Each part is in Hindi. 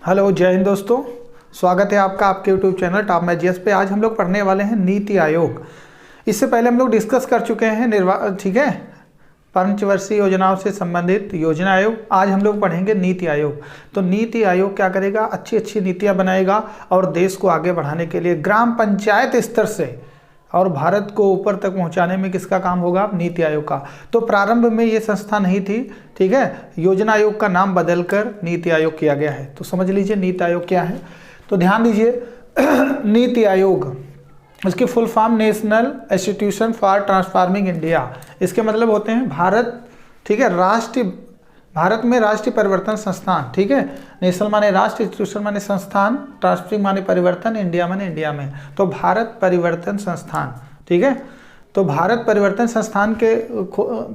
हेलो, जय हिंद दोस्तों। स्वागत है आपका आपके YouTube channel top math GS पे। आज हम लोग पढ़ने वाले हैं नीति आयोग। इससे पहले हम लोग डिस्कस कर चुके हैं ठीक है, पंचवर्षीय योजनाओं से संबंधित योजना आयोग। आज हम लोग पढ़ेंगे नीति आयोग। तो नीति आयोग क्या करेगा? अच्छी अच्छी नीतियाँ बनाएगा और देश को आगे बढ़ाने के लिए ग्राम पंचायत स्तर से और भारत को ऊपर तक पहुंचाने में किसका काम होगा? नीति आयोग का। तो प्रारंभ में ये संस्था नहीं थी, ठीक है। योजना आयोग का नाम बदलकर नीति आयोग किया गया है। तो समझ लीजिए नीति आयोग क्या है। तो ध्यान दीजिए नीति आयोग, इसकी full form national institution for transforming India. इसके मतलब होते हैं भारत, ठीक है, भारत में राष्ट्रीय परिवर्तन संस्थान, ठीक है। नेशनल माने राष्ट्र, इंस्टीट्यूशन माने संस्थान, ट्रांसफॉर्मिंग माने परिवर्तन, इंडिया माने इंडिया में। तो भारत परिवर्तन संस्थान, ठीक है। तो भारत परिवर्तन संस्थान के,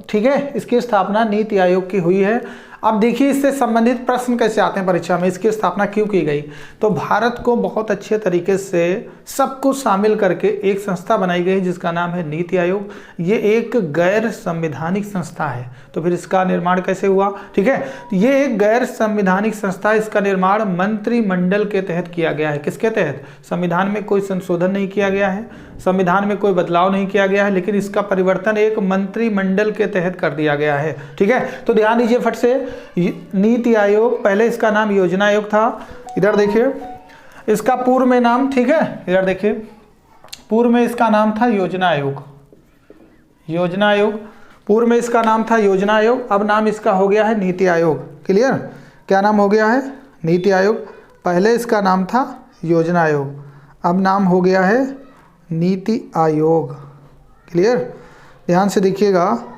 ठीक है, इसकी स्थापना नीति आयोग की हुई है। अब देखिए इससे संबंधित प्रश्न कैसे आते हैं परीक्षा में, इसकी स्थापना क्यों की गई। तो भारत को बहुत अच्छे तरीके से सब कुछ शामिल करके एक संस्था बनाई गई जिसका नाम है नीति आयोग। ये एक गैर संवैधानिक संस्था है। तो फिर इसका निर्माण कैसे हुआ? ठीक है, ये एक गैर संवैधानिक संस्था, इसका निर्माण मंत्रिमंडल के तहत किया गया है। किसके तहत? संविधान में कोई संशोधन नहीं किया गया है, संविधान में कोई बदलाव नहीं किया गया है, लेकिन इसका परिवर्तन एक मंत्रिमंडल के तहत कर दिया गया है। ठीक है, तो ध्यान दीजिए फट से, नीति आयोग, पहले इसका नाम योजना आयोग था। इधर देखिए इसका पूर्व में नाम, ठीक है, इधर देखिए पूर्व में इसका नाम था योजना आयोग। योजना आयोग पूर्व में इसका नाम था योजना आयोग, अब नाम इसका हो गया है नीति आयोग। क्लियर? क्या नाम हो गया है? नीति आयोग। पहले इसका नाम था योजना आयोग, अब नाम हो गया है नीति आयोग। क्लियर? ध्यान से देखिएगा,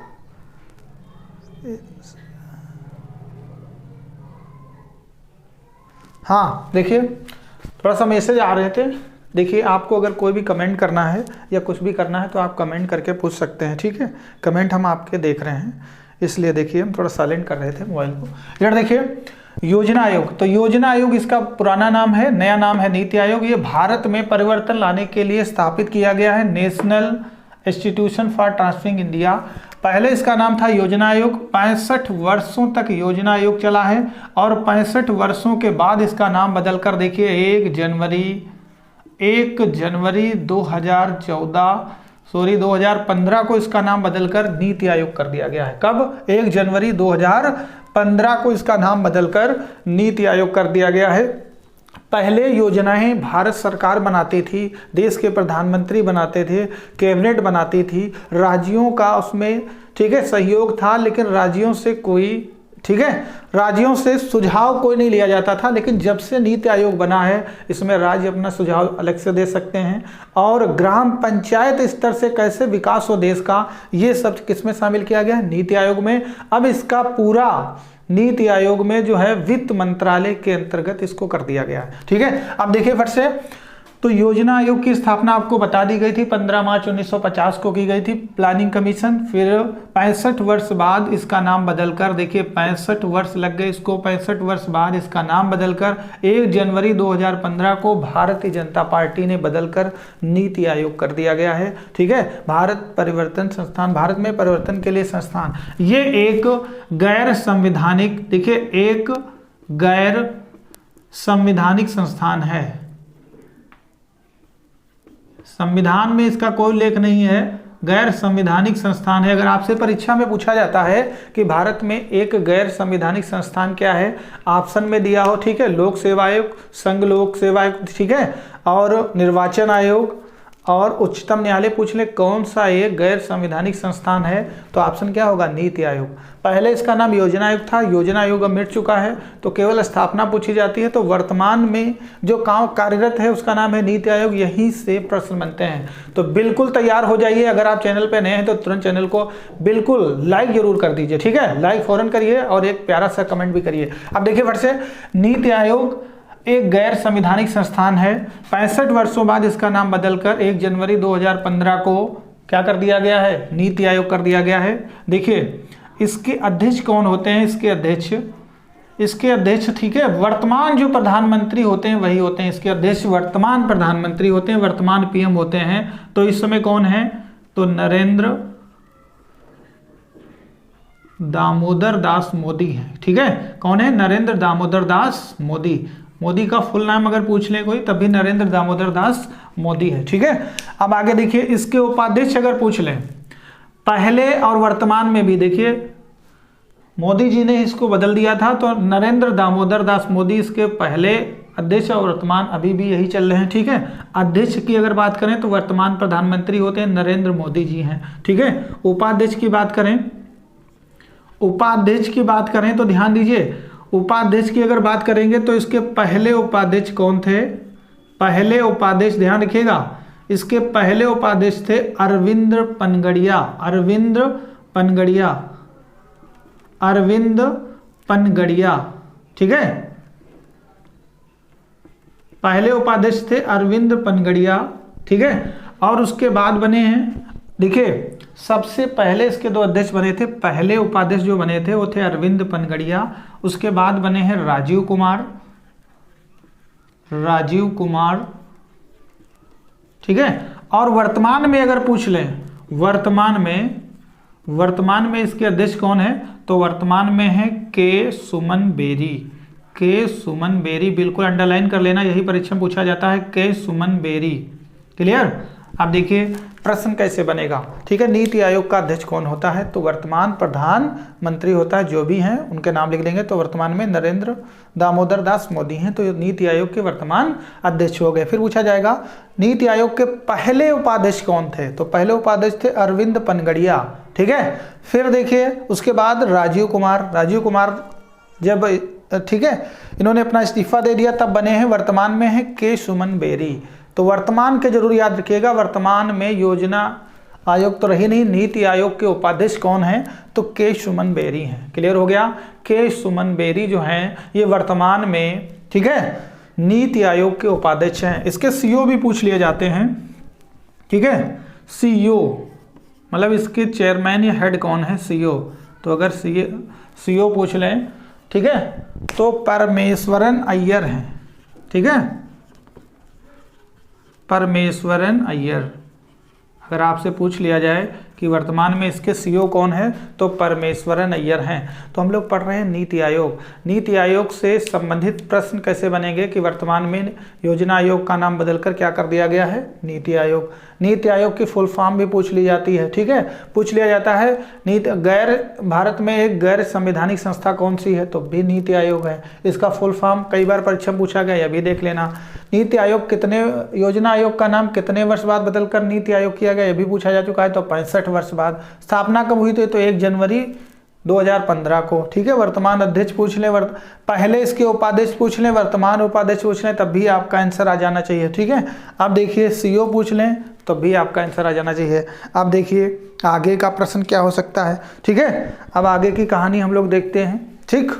हाँ देखिए थोड़ा सा मैसेज आ रहे थे। देखिए आपको अगर कोई भी कमेंट करना है या कुछ भी करना है तो आप कमेंट करके पूछ सकते हैं, ठीक है। कमेंट हम आपके देख रहे हैं, इसलिए देखिए हम थोड़ा साइलेंट कर रहे थे मोबाइल को। इधर देखिए योजना आयोग, तो योजना आयोग इसका पुराना नाम है, नया नाम है नीति आयोग। ये भारत में परिवर्तन लाने के लिए स्थापित किया गया है, national institution for transforming India. पहले इसका नाम था योजना आयोग। 65 वर्षों तक योजना आयोग चला है और 65 वर्षों के बाद इसका नाम बदलकर देखिए 1 जनवरी 2015 को इसका नाम बदलकर नीति आयोग कर दिया गया है। कब? 1 जनवरी 2015 को इसका नाम बदलकर नीति आयोग कर दिया गया है। पहले योजनाएं भारत सरकार बनाती थी, देश के प्रधानमंत्री बनाते थे, कैबिनेट बनाती थी, राज्यों का उसमें, ठीक है, सहयोग था, लेकिन राज्यों से कोई, ठीक है, राज्यों से सुझाव कोई नहीं लिया जाता था। लेकिन जब से नीति आयोग बना है, इसमें राज्य अपना सुझाव अलग से दे सकते हैं और ग्राम पंचायत स्तर से कैसे विकास हो देश का, ये सब किसमें शामिल किया गया है? नीति आयोग में। अब इसका पूरा नीति आयोग में जो है वित्त मंत्रालय के अंतर्गत इसको कर दिया गया है, ठीक है। अब देखिए फट से, तो योजना आयोग की स्थापना आपको बता दी गई थी, 15 मार्च 1950 को की गई थी, प्लानिंग कमीशन। फिर 65 वर्ष बाद इसका नाम बदलकर, देखिए 65 वर्ष लग गए इसको, 65 वर्ष बाद इसका नाम बदलकर 1 जनवरी 2015 को भारतीय जनता पार्टी ने बदलकर नीति आयोग कर दिया गया है, ठीक है। भारत परिवर्तन संस्थान, भारत में परिवर्तन के लिए संस्थान। ये एक गैर संवैधानिक, देखिए एक गैर संवैधानिक संस्थान है। संविधान में इसका कोई उल्लेख नहीं है, गैर संवैधानिक संस्थान है। अगर आपसे परीक्षा में पूछा जाता है कि भारत में एक गैर संवैधानिक संस्थान क्या है, ऑप्शन में दिया हो, ठीक है, लोक सेवा आयोग, संघ लोक सेवा आयोग, ठीक है, और निर्वाचन आयोग और उच्चतम न्यायालय पूछ ले कौन सा एक गैर संवैधानिक संस्थान है, तो ऑप्शन क्या होगा? नीति आयोग। पहले इसका नाम योजना आयोग था, योजना आयोग अब मिट चुका है, तो केवल स्थापना पूछी जाती है। तो वर्तमान में जो काम कार्यरत है उसका नाम है नीति आयोग, यहीं से प्रश्न बनते हैं। तो बिल्कुल तैयार हो जाइए। अगर आप चैनल पर नए हैं तो तुरंत चैनल को बिल्कुल लाइक जरूर कर दीजिए, ठीक है, लाइक फौरन करिए और एक प्यारा सा कमेंट भी करिए। अब देखिए फट से, नीति आयोग एक गैर संवैधानिक संस्थान है। 65 वर्षों बाद इसका नाम बदलकर 1 जनवरी 2015 को क्या कर दिया गया है? नीति आयोग कर दिया गया है। देखिए इसके अध्यक्ष कौन होते हैं? इसके अध्यक्ष, ठीक है, वर्तमान जो प्रधानमंत्री होते हैं वही होते हैं। इसके अध्यक्ष वर्तमान प्रधानमंत्री होते हैं, वर्तमान पीएम होते हैं। तो इस समय कौन है? तो नरेंद्र दामोदर दास मोदी है। ठीक है, कौन है? नरेंद्र दामोदर दास मोदी। मोदी का फुल नाम अगर पूछ ले कोई तब भी नरेंद्र दामोदर दास मोदी है। ठीक है, अब आगे देखिए, इसके उपाध्यक्ष अगर पूछ लें पहले और वर्तमान में भी, देखिए मोदी जी ने इसको बदल दिया था, तो नरेंद्र दामोदर दास मोदी इसके पहले अध्यक्ष और वर्तमान अभी भी यही चल रहे हैं। ठीक है, अध्यक्ष की अगर बात करें तो वर्तमान प्रधानमंत्री होते हैं नरेंद्र मोदी जी हैं। ठीक है, उपाध्यक्ष की बात करें, उपाध्यक्ष की बात करें तो ध्यान दीजिए, उपाध्यक्ष की अगर बात करेंगे तो इसके पहले उपाध्यक्ष कौन थे, पहले उपाध्यक्ष ध्यान रखिएगा, इसके पहले उपाध्यक्ष थे अरविंद पनगड़िया, अरविंद पनगड़िया, अरविंद पनगड़िया। ठीक है, पहले उपाध्यक्ष थे अरविंद पनगड़िया। ठीक है, और उसके बाद बने हैं, देखिए सबसे पहले इसके दो अध्यक्ष बने थे, पहले उपाध्यक्ष जो बने थे वो थे अरविंद पनगड़िया, उसके बाद बने हैं राजीव कुमार, राजीव कुमार। ठीक है, और वर्तमान में अगर पूछ लें, वर्तमान में इसके अध्यक्ष कौन है, तो वर्तमान में है के सुमन बेरी, के सुमन बेरी, बिल्कुल अंडरलाइन कर लेना, यही परीक्षा में पूछा जाता है, के सुमन बेरी। क्लियर। अब देखिए प्रश्न कैसे बनेगा। ठीक है, नीति आयोग का अध्यक्ष कौन होता है, तो वर्तमान प्रधानमंत्री होता है, जो भी हैं उनके नाम लिख देंगे, तो वर्तमान में नरेंद्र दामोदर दास मोदी हैं, तो नीति आयोग के वर्तमान अध्यक्ष हो गए। फिर पूछा जाएगा नीति आयोग के पहले उपाध्यक्ष कौन थे, तो पहले उपाध्यक्ष थे अरविंद पनगड़िया। ठीक है, फिर देखिए उसके बाद राजीव कुमार, राजीव कुमार जब, ठीक है, इन्होंने अपना इस्तीफा दे दिया तब बने हैं, वर्तमान में है के सुमन बेरी। तो वर्तमान के जरूर याद रखिएगा, वर्तमान में योजना आयोग तो रही नहीं, नीति आयोग के उपाध्यक्ष कौन हैं, तो के सुमन बेरी हैं। क्लियर हो गया, के सुमन बेरी जो हैं ये वर्तमान में, ठीक है, नीति आयोग के उपाध्यक्ष हैं। इसके सीईओ भी पूछ लिए जाते हैं। ठीक है, सीईओ मतलब इसके चेयरमैन या हेड कौन है, सीईओ। तो अगर सीईओ पूछ लें, ठीक है, तो परमेश्वरन अय्यर हैं। ठीक है, परमेश्वरन अय्यर। अगर आपसे पूछ लिया जाए कि वर्तमान में इसके सीईओ कौन है, तो परमेश्वरन अय्यर हैं। तो हम लोग पढ़ रहे हैं नीति आयोग। नीति आयोग से संबंधित प्रश्न कैसे बनेंगे कि वर्तमान में योजना आयोग का नाम बदलकर क्या कर दिया गया है, नीति आयोग। नीति आयोग की फुल फॉर्म भी पूछ ली जाती है। ठीक है, पूछ लिया जाता है भारत में एक गैर संवैधानिक संस्था कौन सी है, तो भी नीति आयोग है। इसका फुल फॉर्म कई बार परीक्षा में पूछा गया, यह भी देख लेना। नीति आयोग योजना आयोग का नाम कितने वर्ष बाद बदलकर नीति आयोग किया गया, यह भी पूछा जा चुका है, तो 65 वर्ष बाद। स्थापना कब हुई थी, तो 1 जनवरी 2015 को। ठीक है, वर्तमान अध्यक्ष पूछ लें, पहले इसके उपाध्यक्ष पूछ लें, वर्तमान उपाध्यक्ष पूछ लें, तब भी आपका आंसर आ जाना चाहिए। ठीक है, अब देखिए सीईओ पूछ लें तो भी आपका आंसर आ जाना चाहिए। अब देखिए आगे का प्रश्न क्या हो सकता है। ठीक है, अब आगे की कहानी हम लोग देखते हैं। ठीक,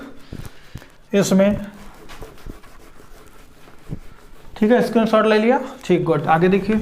इसमें ठीक है, स्क्रीनशॉट ले लिया। ठीक, गुड। आगे देखिए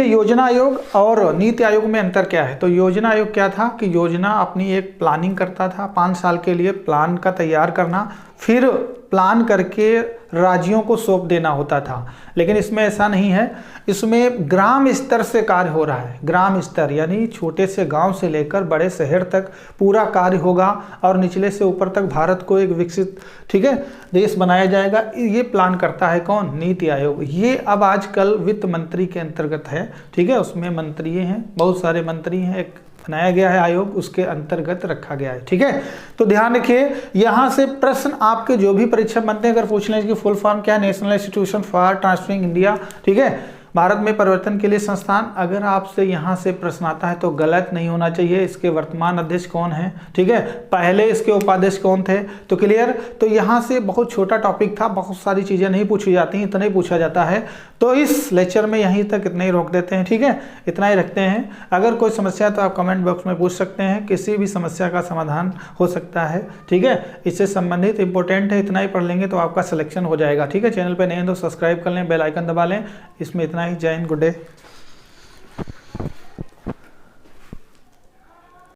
योजना आयोग और नीति आयोग में अंतर क्या है। तो योजना आयोग क्या था कि योजना अपनी एक प्लानिंग करता था, 5 साल के लिए प्लान का तैयार करना, फिर प्लान करके राज्यों को सौंप देना होता था। लेकिन इसमें ऐसा नहीं है, इसमें ग्राम स्तर से कार्य हो रहा है। ग्राम स्तर यानी छोटे से गांव से लेकर बड़े शहर तक पूरा कार्य होगा, और निचले से ऊपर तक भारत को एक विकसित, ठीक है, देश बनाया जाएगा। ये प्लान करता है कौन, नीति आयोग। ये अब आजकल वित्त मंत्री के अंतर्गत है। ठीक है, उसमें मंत्री हैं, बहुत सारे मंत्री हैं, एक बनाया गया है आयोग, उसके अंतर्गत रखा गया है। ठीक है, तो ध्यान रखिए, यहाँ से प्रश्न आपके जो भी परीक्षा बनते हैं अगर पूछ लें कि फुल फॉर्म क्या है, national institution for transforming India, ठीक है, भारत में परिवर्तन के लिए संस्थान, अगर आपसे यहाँ से प्रश्न आता है तो गलत नहीं होना चाहिए। इसके वर्तमान अध्यक्ष कौन है, ठीक है, पहले इसके उपाध्यक्ष कौन थे, तो क्लियर। तो यहाँ से बहुत छोटा टॉपिक था, बहुत सारी चीज़ें नहीं पूछी जाती, इतना ही पूछा जाता है। तो इस लेक्चर में यहीं तक इतना ही रोक देते हैं। ठीक है, इतना ही रखते हैं। अगर कोई समस्या तो आप कमेंट बॉक्स में पूछ सकते हैं, किसी भी समस्या का समाधान हो सकता है। ठीक है, इससे संबंधित इंपॉर्टेंट है, इतना ही पढ़ लेंगे तो आपका सिलेक्शन हो जाएगा। ठीक है, चैनल पर नए हैं तो सब्सक्राइब कर लें, बेल आइकन दबा लें। इसमें इतना ही। जय हिंद, गुड डे।